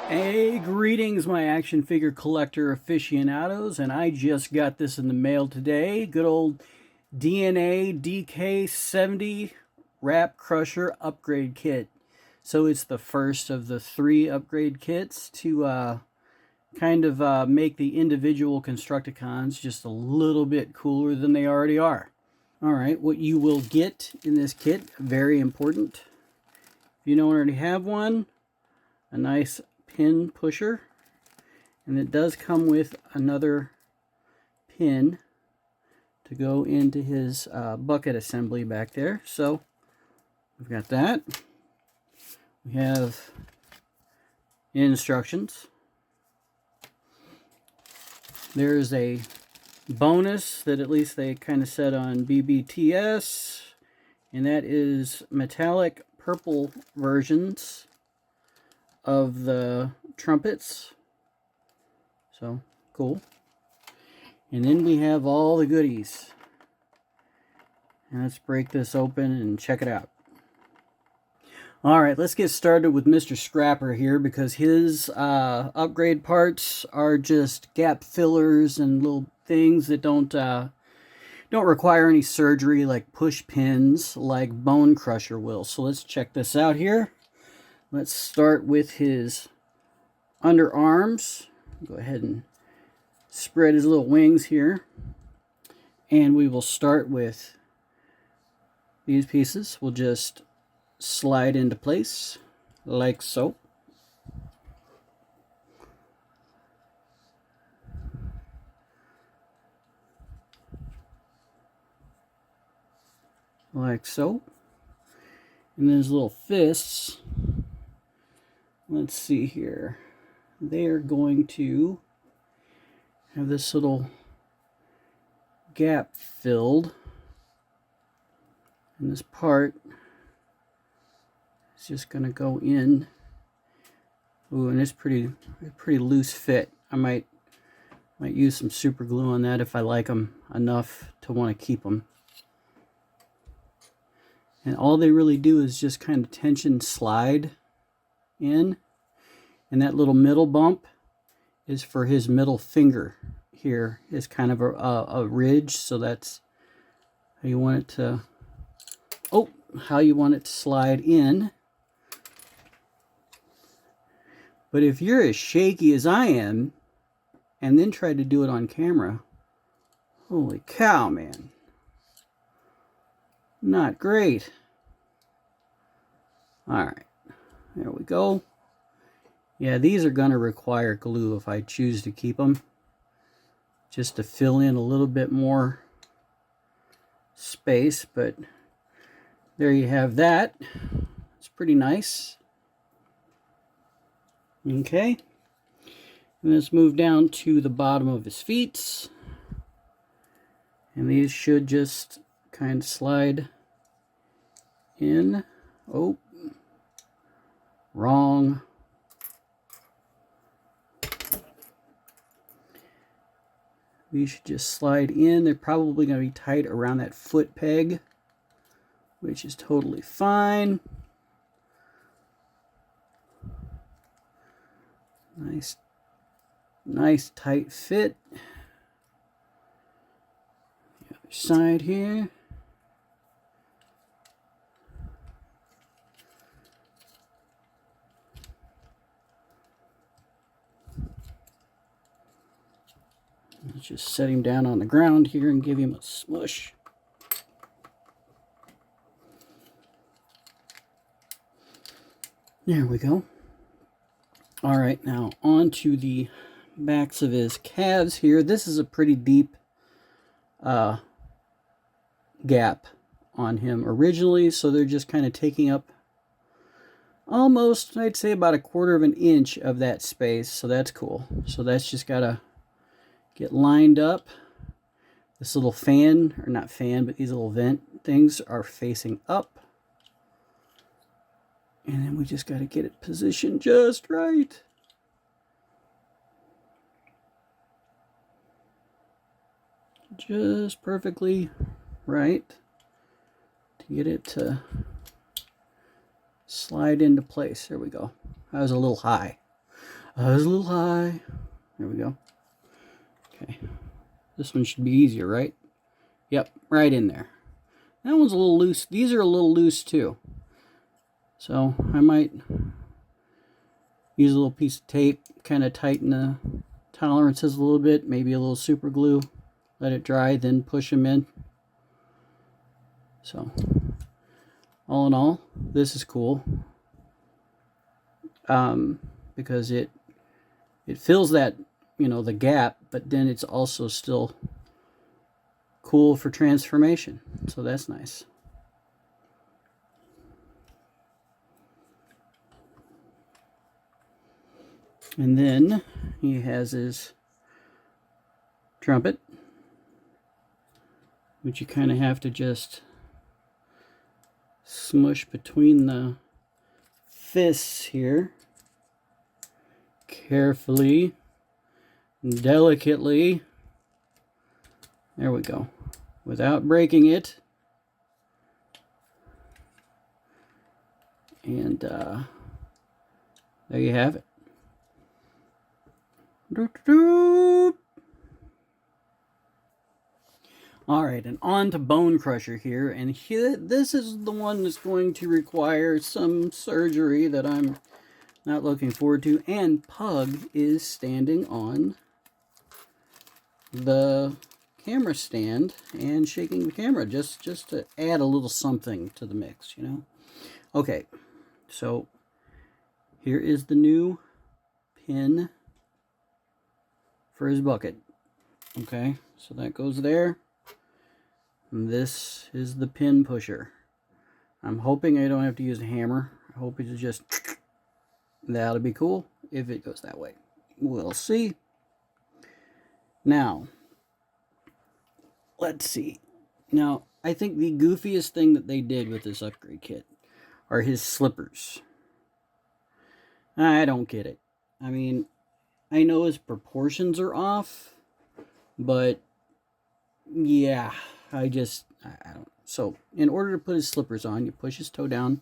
Hey, greetings, my action figure collector aficionados, and I just got this in the mail today. Good old DNA DK70 Wrap Crusher upgrade kit. So it's the first of the 3 upgrade kits to make the individual Constucticons just a little bit cooler than they already are. Alright, what you will get in this kit, very important. If you don't already have one, a nice pin pusher, and it does come with another pin to go into his bucket assembly back there. So we've got that. We have instructions. There's a bonus that at least they kind of said on BBTS, and that is metallic purple versions of the trumpets. So cool. And then we have all the goodies. And let's break this open and check it out. Alright, let's get started with Mr. Scrapper here, because his upgrade parts are just gap fillers and little things that don't require any surgery, like push pins like Bonecrusher will. So let's check this out here. Let's start with his underarms. Go ahead and spread his little wings here. And we will start with these pieces. We'll just slide into place like so. Like so. And then his little fists, let's see here, they are going to have this little gap filled, and this part is just going to go in. Ooh, and it's pretty loose fit. I might use some super glue on that if I like them enough to want to keep them. And all they really do is just kind of tension slide in. And that little middle bump is for his middle finger. Here is kind of a ridge, so that's how you want it to, slide in. But if you're as shaky as I am, and then try to do it on camera, holy cow, man. Not great. Alright, there we go. Yeah, these are going to require glue if I choose to keep them, just to fill in a little bit more space, but there you have that. It's pretty nice. Okay, and let's move down to the bottom of his feet, and these should just kind of slide in. Oh, wrong. These should just slide in. They're probably going to be tight around that foot peg, which is totally fine. Nice tight fit. The other side here. Let's just set him down on the ground here and give him a smush. There we go. All right, now on to the backs of his calves here. This is a pretty deep gap on him originally, so they're just kind of taking up almost, I'd say, about 1/4 of an inch of that space, so that's cool. So that's just got to get lined up. This little fan, or not fan, but these little vent things are facing up. And then we just got to get it positioned just right. Just perfectly right to get it to slide into place. There we go. That was a little high. It's a little high. There we go. Okay. This one should be easier, right? Yep, right in there. That one's a little loose. These are a little loose too. So I might use a little piece of tape, kind of tighten the tolerances a little bit, maybe a little super glue, let it dry, then push them in. So all in all, this is cool because it fills that, you know, the gap, but then it's also still cool for transformation. So that's nice. And then he has his trumpet, which you kind of have to just smush between the fists here, carefully, delicately. There we go, without breaking it. And there you have it. All right, and on to Bonecrusher here, and here, this is the one that's going to require some surgery that I'm not looking forward to. And Pug is standing on the camera stand and shaking the camera just to add a little something to the mix, you know. Okay, so here is the new pin for his bucket. Okay, so that goes there. And this is the pin pusher. I'm hoping I don't have to use a hammer. I hope it's just, that'll be cool if it goes that way. We'll see. Now, let's see. Now, I think the goofiest thing that they did with this upgrade kit are his slippers. I don't get it. I mean, I know his proportions are off, but yeah, I don't. So, in order to put his slippers on, you push his toe down,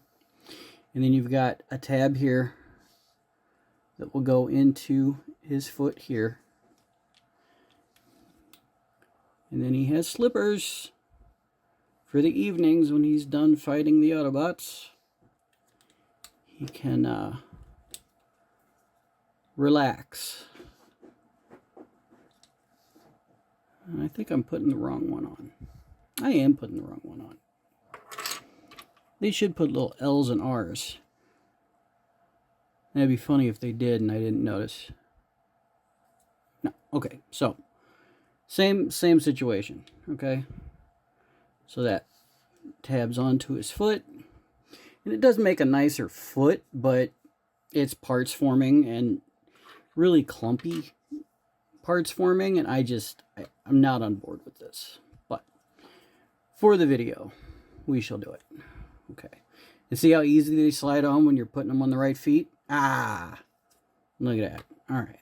and then you've got a tab here that will go into his foot here. And then he has slippers for the evenings when he's done fighting the Autobots. He can relax. I think I'm putting the wrong one on. I am putting the wrong one on. They should put little L's and R's. That'd be funny if they did and I didn't notice. No, okay, so same situation, okay? So that tabs onto his foot. And it does make a nicer foot, but it's parts forming and really clumpy parts forming, and I'm not on board with this. But for the video, we shall do it. Okay. And see how easy they slide on when you're putting them on the right feet? Ah, look at that. All right.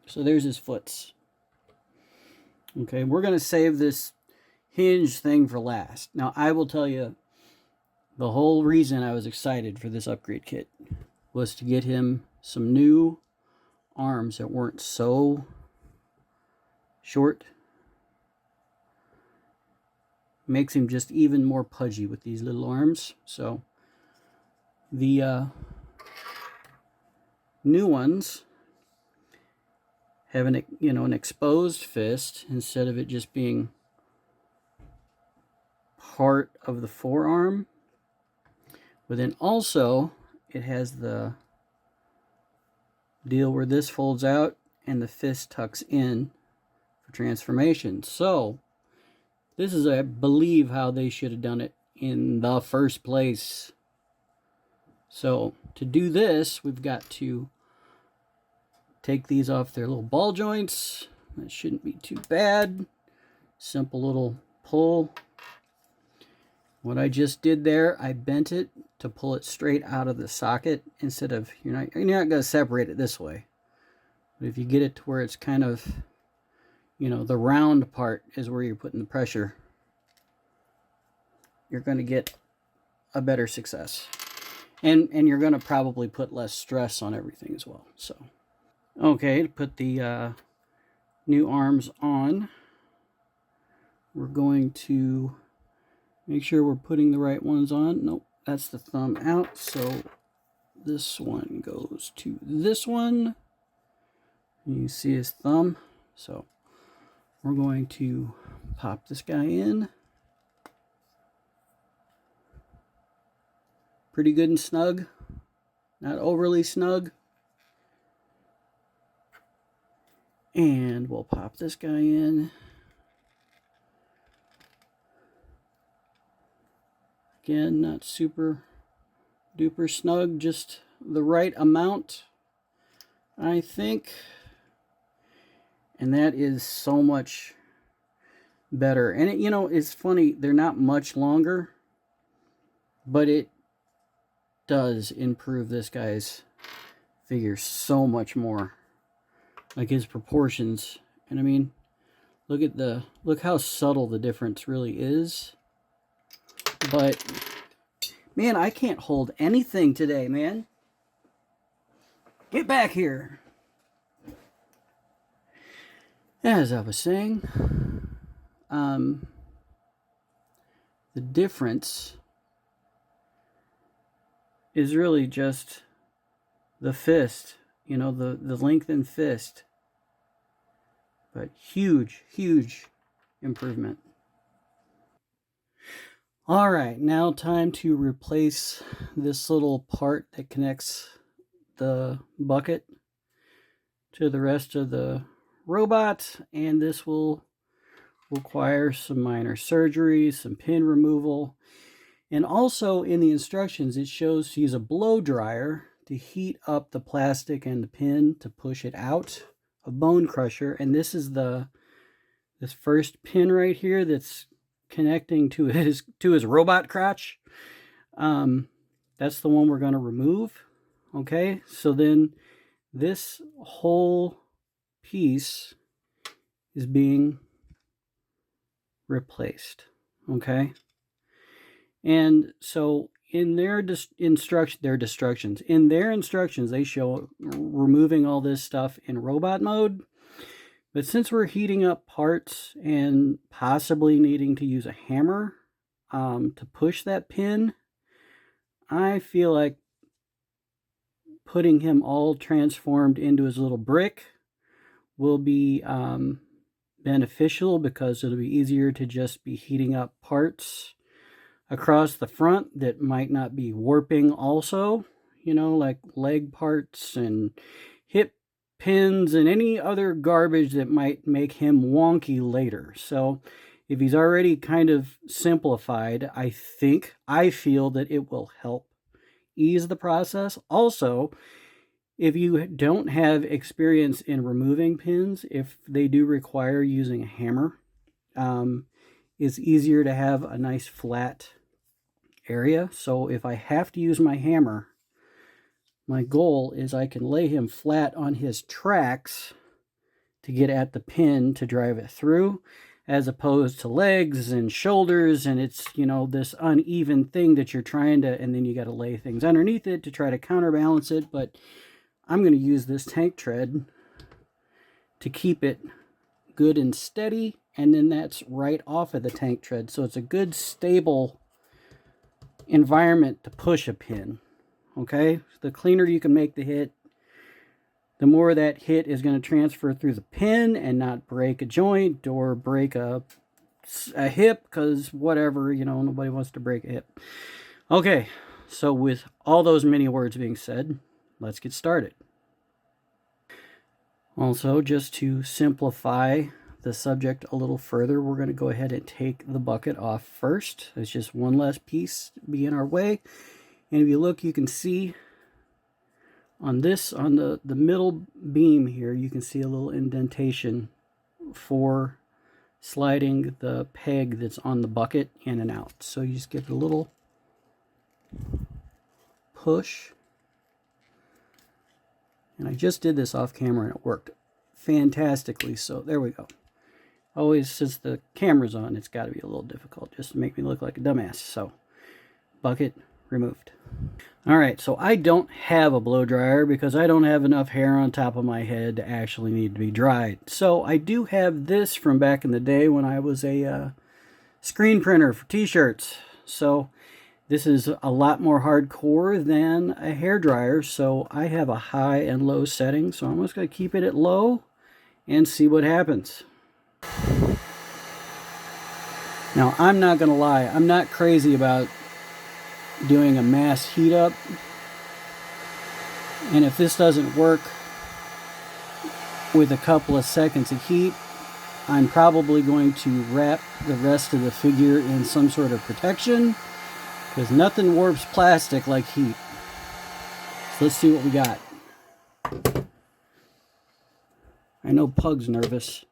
So there's his foots. Okay, we're going to save this hinge thing for last. Now, I will tell you, the whole reason I was excited for this upgrade kit was to get him some new arms that weren't so short. Makes him just even more pudgy with these little arms. So the new ones have an exposed fist instead of it just being part of the forearm. But then also it has the deal where this folds out and the fist tucks in for transformation. So this is, I believe, how they should have done it in the first place. So to do this, we've got to take these off their little ball joints. That shouldn't be too bad. Simple little pull. What I just did there, I bent it to pull it straight out of the socket instead of, you're not going to separate it this way. But if you get it to where it's kind of, the round part is where you're putting the pressure, you're going to get a better success. And you're going to probably put less stress on everything as well. So Okay, to put the new arms on, we're going to make sure we're putting the right ones on. Nope, that's the thumb out. So this one goes to this one. You see his thumb. So we're going to pop this guy in. Pretty good and snug. Not overly snug. And we'll pop this guy in. Again, not super duper snug, just the right amount, I think. And that is so much better. And it, you know, it's funny, they're not much longer, but it does improve this guy's figure so much more. Like his proportions. And I mean, look how subtle the difference really is. But man, I can't hold anything today, man. Get back here. As I was saying, the difference is really just the fist, you know, the lengthened fist. But huge, huge improvement. All right, now time to replace this little part that connects the bucket to the rest of the robot, and this will require some minor surgery, some pin removal, and also in the instructions it shows to use a blow dryer to heat up the plastic and the pin to push it out of Bonecrusher. And this is this first pin right here that's connecting to his robot crotch. That's the one we're going to remove. Okay, so then this whole piece is being replaced. Okay, and so in their instructions, they show removing all this stuff in robot mode. But since we're heating up parts and possibly needing to use a hammer to push that pin, I feel like putting him all transformed into his little brick will be beneficial, because it'll be easier to just be heating up parts across the front that might not be warping also, you know, like leg parts and hip pins and any other garbage that might make him wonky later. So if he's already kind of simplified, I feel that it will help ease the process. Also, if you don't have experience in removing pins, if they do require using a hammer, it's easier to have a nice flat area. So if I have to use my hammer, my goal is I can lay him flat on his tracks to get at the pin to drive it through, as opposed to legs and shoulders, and it's, you know, this uneven thing that you're trying to, and then you got to lay things underneath it to try to counterbalance it. But I'm going to use this tank tread to keep it good and steady, and then that's right off of the tank tread, so it's a good stable environment to push a pin. Okay, the cleaner you can make the hit, the more that hit is going to transfer through the pin and not break a joint or break a hip, because whatever, you know, nobody wants to break a hip. Okay, so with all those many words being said, let's get started. Also, just to simplify the subject a little further, we're going to go ahead and take the bucket off first. It's just one less piece to be in our way. And if you look, you can see on the middle beam here, you can see a little indentation for sliding the peg that's on the bucket in and out. So you just give it a little push. And I just did this off camera and it worked fantastically. So there we go. Always, since the camera's on, it's got to be a little difficult just to make me look like a dumbass. So bucket removed. All right, so I don't have a blow dryer because I don't have enough hair on top of my head to actually need to be dried. So I do have this from back in the day when I was a screen printer for t-shirts. So this is a lot more hardcore than a hair dryer. So I have a high and low setting. So I'm just going to keep it at low and see what happens. Now, I'm not going to lie. I'm not crazy about doing a mass heat up. And if this doesn't work with a couple of seconds of heat, I'm probably going to wrap the rest of the figure in some sort of protection, because nothing warps plastic like heat. So let's see what we got. I know Pug's nervous.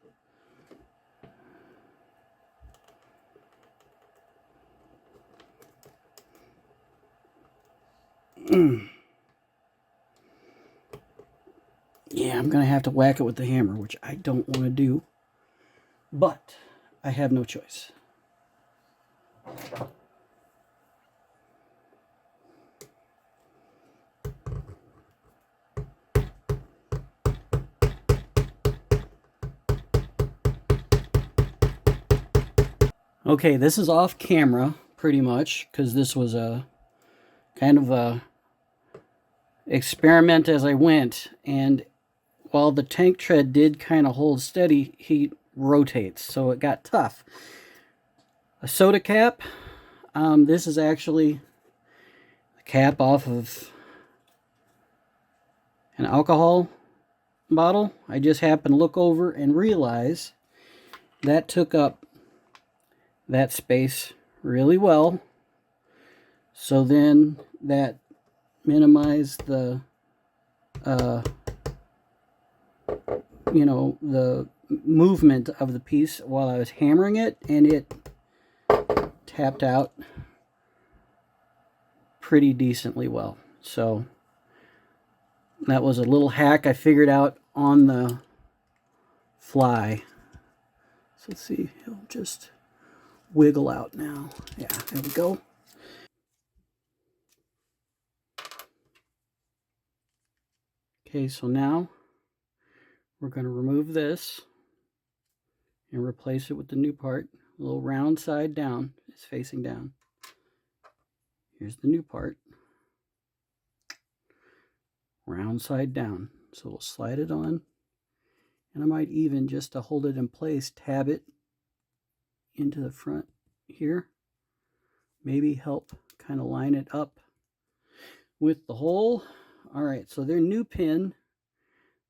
Yeah, I'm going to have to whack it with the hammer, which I don't want to do. But I have no choice. Okay, this is off camera pretty much, because this was a kind of a experiment as I went, and while the tank tread did kind of hold steady, he rotates, so it got tough. A soda cap. This is actually a cap off of an alcohol bottle. I just happened to look over and realize that took up that space really well. So then that minimized the the movement of the piece while I was hammering it, and it tapped out pretty decently well. So that was a little hack I figured out on the fly. So let's see, he'll just wiggle out now. Yeah, there we go. Okay, so now we're going to remove this and replace it with the new part. A little round side down. It's facing down. Here's the new part. Round side down. So we'll slide it on. And I might even, just to hold it in place, tab it into the front here. Maybe help kind of line it up with the hole. All right, so their new pin,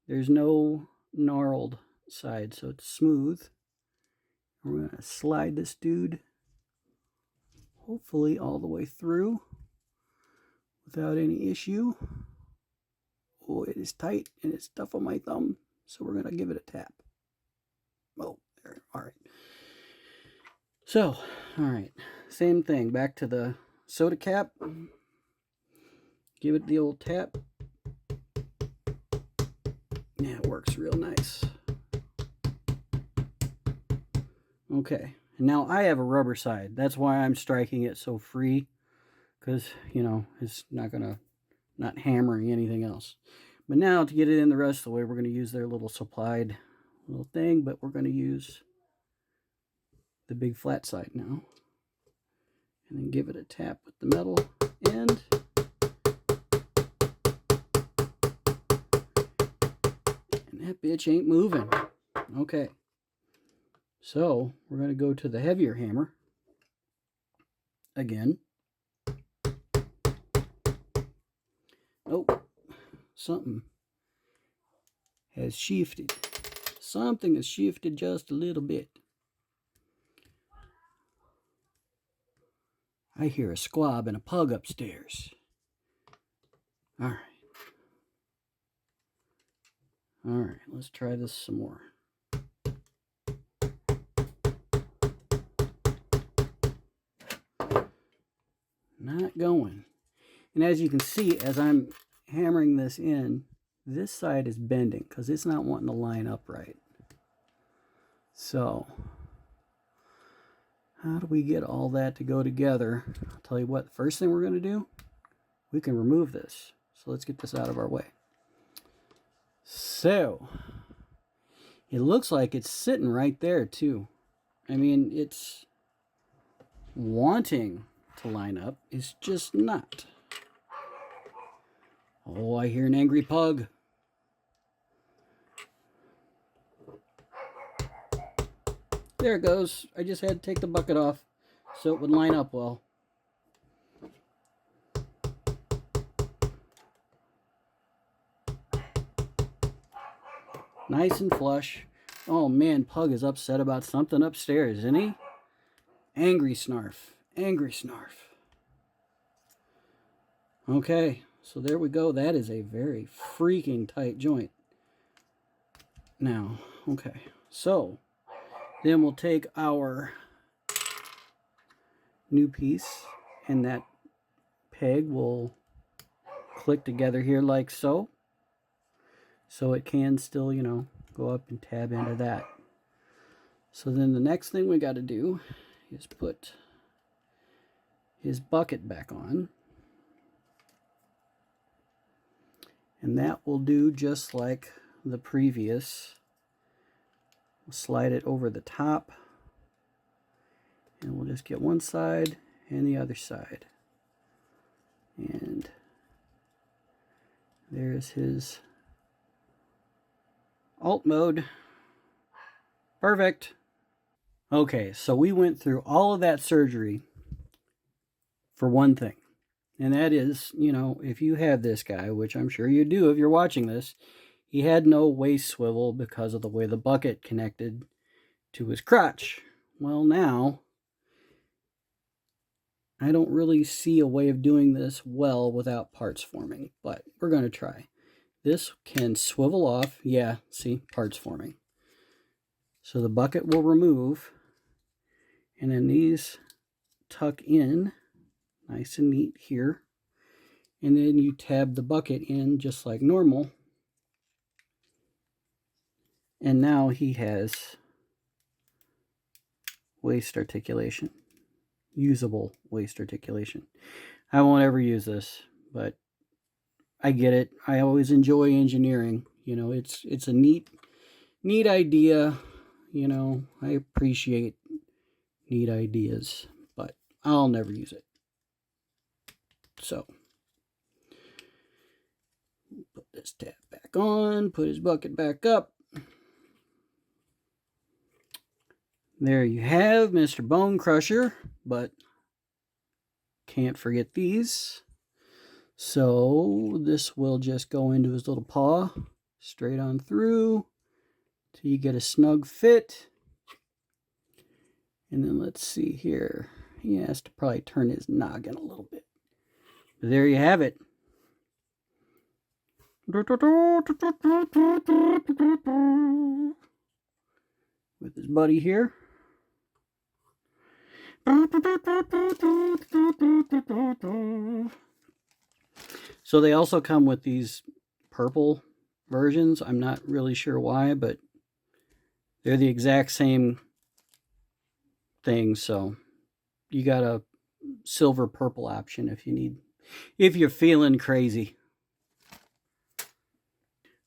there's no gnarled side, so it's smooth. We're going to slide this dude hopefully all the way through without any issue. Oh, it is tight and it's tough on my thumb, so we're going to give it a tap. Oh, there. All right. So, all right, same thing. Back to the soda cap. Give it the old tap. Yeah, it works real nice. Okay, and now I have a rubber side. That's why I'm striking it so free, because, it's not hammering anything else. But now to get it in the rest of the way, we're going to use their little supplied little thing, but we're going to use the big flat side now. And then give it a tap with the metal end. And that bitch ain't moving. Okay. So we're going to go to the heavier hammer again. Oh, something has shifted. Something has shifted just a little bit. I hear a squab and a pug upstairs. All right. All right, let's try this some more. Not going. And as you can see, as I'm hammering this in, this side is bending because it's not wanting to line up right. So, How do we get all that to go together? I'll tell you what, the first thing we're going to do, we can remove this. So let's get this out of our way. So, it looks like it's sitting right there too. I mean, it's wanting to line up. It's just not. Oh, I hear an angry pug. There it goes. I just had to take the bucket off so it would line up well. Nice and flush. Oh man, Pug is upset about something upstairs, isn't he? Angry snarf. Angry snarf. Okay, so there we go. That is a very freaking tight joint. Now, okay, so then we'll take our new piece and that peg will click together here like so. So it can still, you know, go up and tab into that. So then the next thing we got to do is put his bucket back on. And that will do just like the previous. We'll slide it over the top. And we'll just get one side and the other side. And there's his alt mode. Perfect. Okay, so we went through all of that surgery for one thing. And that is, you know, if you have this guy, which I'm sure you do if you're watching this, he had no waist swivel because of the way the bucket connected to his crotch. Well, now, I don't really see a way of doing this well without parts forming, but we're going to try. This can swivel off. Yeah, see, parts forming. So the bucket will remove, and then these tuck in nice and neat here. And then you tab the bucket in just like normal. And now he has waist articulation. Usable waist articulation. I won't ever use this, but I get it. I always enjoy engineering. You know, it's a neat idea. You know, I appreciate neat ideas, but I'll never use it. So, put this tab back on, put his bucket back up. There you have Mr. Bonecrusher, but can't forget these. So this will just go into his little paw, straight on through, till you get a snug fit. And then let's see here. He has to probably turn his noggin a little bit. But there you have it. With his buddy here. So they also come with these purple versions. I'm not really sure why, but they're the exact same thing. So you got a silver purple option if you're feeling crazy.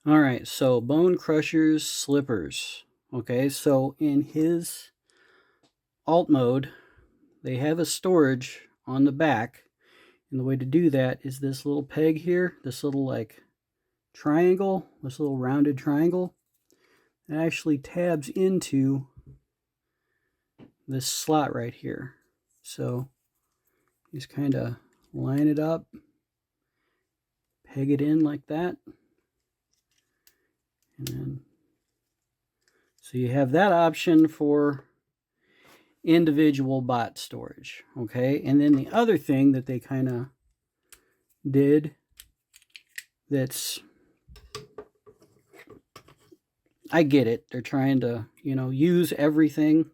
All right, so Bonecrusher's slippers. Okay, so in his alt mode, they have a storage on the back. And the way to do that is this little peg here, this little like triangle, this little rounded triangle. It actually tabs into this slot right here. So just kind of line it up, peg it in like that. And then, so you have that option for individual bot storage, okay? And then the other thing that they kind of did that's, I get it, they're trying to, you know, use everything.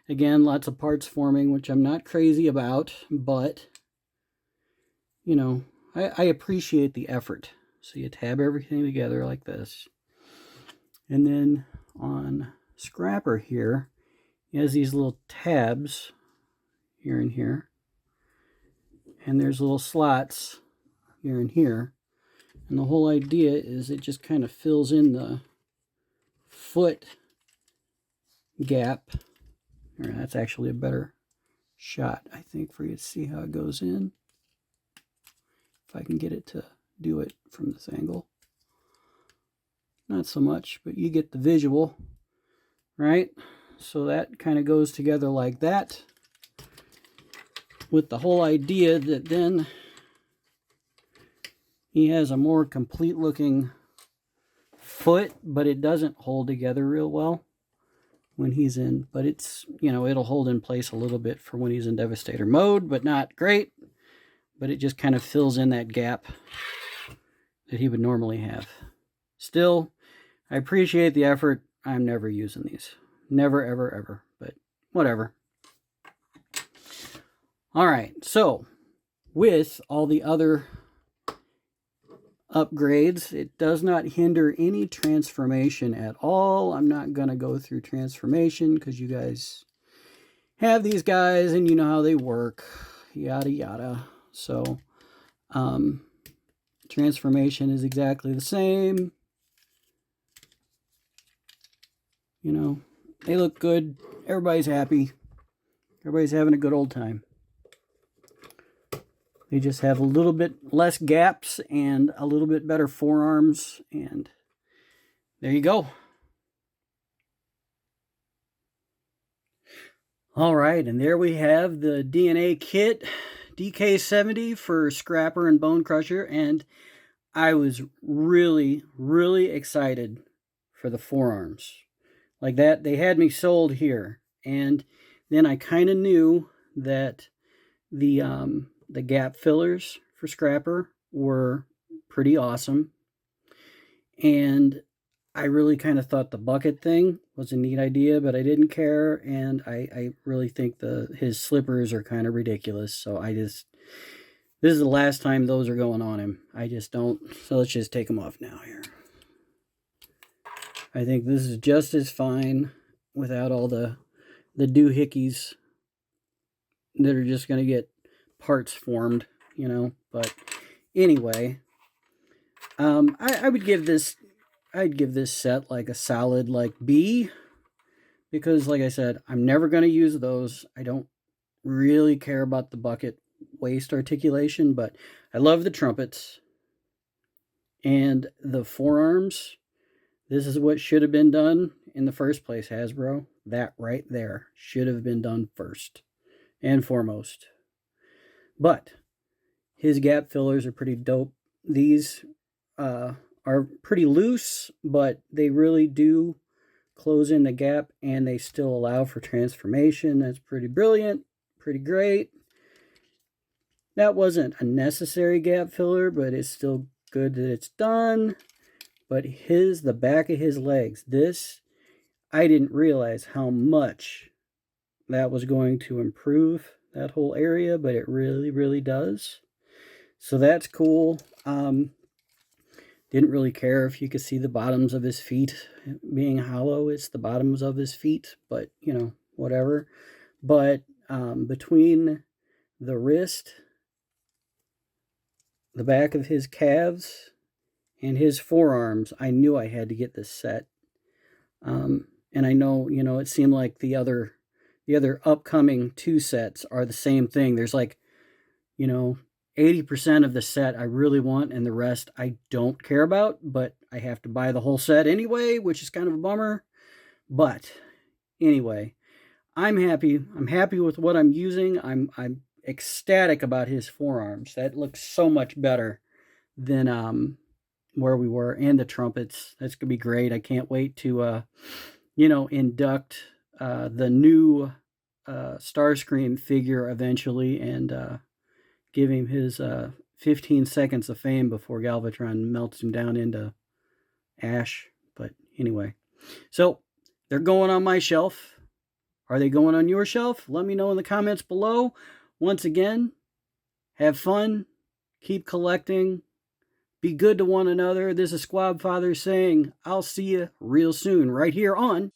Again, lots of parts forming, which I'm not crazy about, but, you know, I appreciate the effort. So you tab everything together like this. And then on Scrapper here, he has these little tabs here and here. And there's little slots here and here. And the whole idea is it just kind of fills in the foot gap. Or that's actually a better shot, I think, for you to see how it goes in. If I can get it to do it from this angle. Not so much, but you get the visual, right? So that kind of goes together like that, with the whole idea that then he has a more complete looking foot, but it doesn't hold together real well when he's in, but it's, you know, it'll hold in place a little bit for when he's in Devastator mode, but not great. But it just kind of fills in that gap that he would normally have. Still, I appreciate the effort. I'm never using these. Never, ever, ever. But whatever. All right. So, with all the other upgrades, it does not hinder any transformation at all. I'm not going to go through transformation because you guys have these guys and you know how they work. Yada, yada. So, transformation is exactly the same. You know, they look good. Everybody's happy. Everybody's having a good old time. They just have a little bit less gaps and a little bit better forearms. And there you go. All right, and there we have the DNA kit DK70 for Scrapper and Bonecrusher. And I was really, really excited for the forearms. Like that, they had me sold here. And then I kind of knew that the gap fillers for Scrapper were pretty awesome. And I really kind of thought the bucket thing was a neat idea, but I didn't care. And I really think his slippers are kind of ridiculous. So this is the last time those are going on him. I just don't. So let's just take them off now here. I think this is just as fine without all the doohickeys that are just going to get parts formed, you know. But anyway, I would give this, I'd give this set like a solid like B, because like I said, I'm never going to use those. I don't really care about the bucket waist articulation, but I love the trumpets and the forearms. This is what should have been done in the first place, Hasbro. That right there should have been done first and foremost. But his gap fillers are pretty dope. These are pretty loose, but they really do close in the gap and they still allow for transformation. That's pretty brilliant, pretty great. That wasn't a necessary gap filler, but it's still good that it's done. But the back of his legs, this, I didn't realize how much that was going to improve that whole area, but it really, really does. So that's cool. Didn't really care if you could see the bottoms of his feet being hollow. It's the bottoms of his feet, but, you know, whatever. But between the wrist, the back of his calves, and his forearms, I knew I had to get this set. And I know, you know, it seemed like the other upcoming 2 sets are the same thing. There's like, you know, 80% of the set I really want and the rest I don't care about, but I have to buy the whole set anyway, which is kind of a bummer. But anyway, I'm happy. I'm happy with what I'm using. I'm ecstatic about his forearms. That looks so much better than where we were, and the trumpets. That's gonna be great. I can't wait to you know, induct the new Starscream figure eventually and give him his 15 seconds of fame before Galvatron melts him down into ash. But anyway, so they're going on my shelf. Are they going on your shelf? Let me know in the comments below. Once again, have fun, keep collecting, be good to one another. This is Squab Father saying, I'll see you real soon right here on